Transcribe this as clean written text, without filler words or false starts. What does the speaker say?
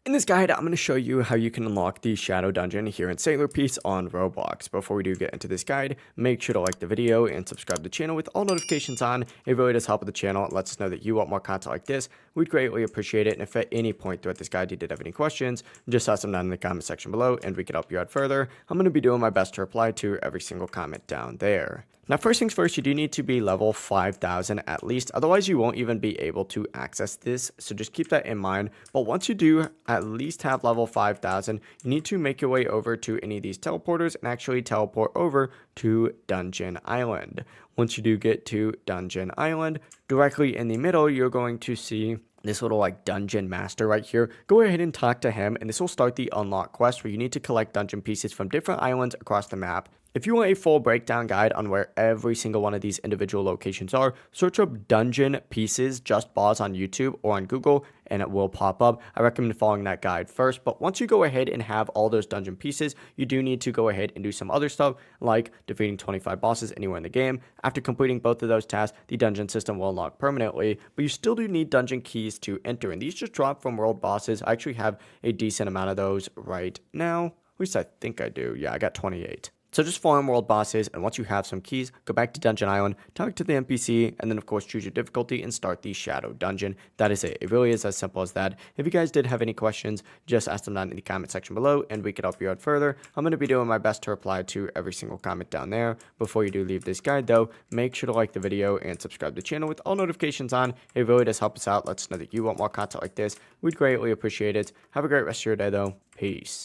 In this guide, I'm going to show you how you can unlock the Shadow Dungeon here in Sailor Peace on Roblox. Before we do get into this guide, make sure to like the video and subscribe to the channel with all notifications on. It really does help with the channel. It lets us know that you want more content like this. We'd greatly appreciate it. And if at any point throughout this guide you did have any questions, just ask them down in the comment section below and we can help you out further. I'm going to be doing my best to reply to every single comment down there. Now, first things first, you do need to be level 5,000 at least. Otherwise, you won't even be able to access this. So just keep that in mind. But once you do at least have level 5,000, you need to make your way over to any of these teleporters and actually teleport over to Dungeon Island. Once you do get to Dungeon Island, directly in the middle, you're going to see this little dungeon master right here. Go ahead and talk to him, and this will start the unlock quest where you need to collect dungeon pieces from different islands across the map. If you want a full breakdown guide on where every single one of these individual locations are, search up dungeon pieces just pause on YouTube or on Google and it will pop up. I recommend following that guide first, but once you go ahead and have all those dungeon pieces, you do need to go ahead and do some other stuff like defeating 25 bosses anywhere in the game. After completing both of those tasks, the dungeon system will unlock permanently, but you still do need dungeon keys to enter, and these just drop from world bosses. I actually have a decent amount of those right now. At least I think I do. Yeah, I got 28. So just farm world bosses, and once you have some keys, go back to Dungeon Island, talk to the NPC, and then of course choose your difficulty and start the Shadow Dungeon. That is it. It really is as simple as that. If you guys did have any questions, just ask them down in the comment section below, and we could help you out further. I'm going to be doing my best to reply to every single comment down there. Before you do leave this guide though, make sure to like the video and subscribe to the channel with all notifications on. It really does help us out. Let us know that you want more content like this. We'd greatly appreciate it. Have a great rest of your day though. Peace.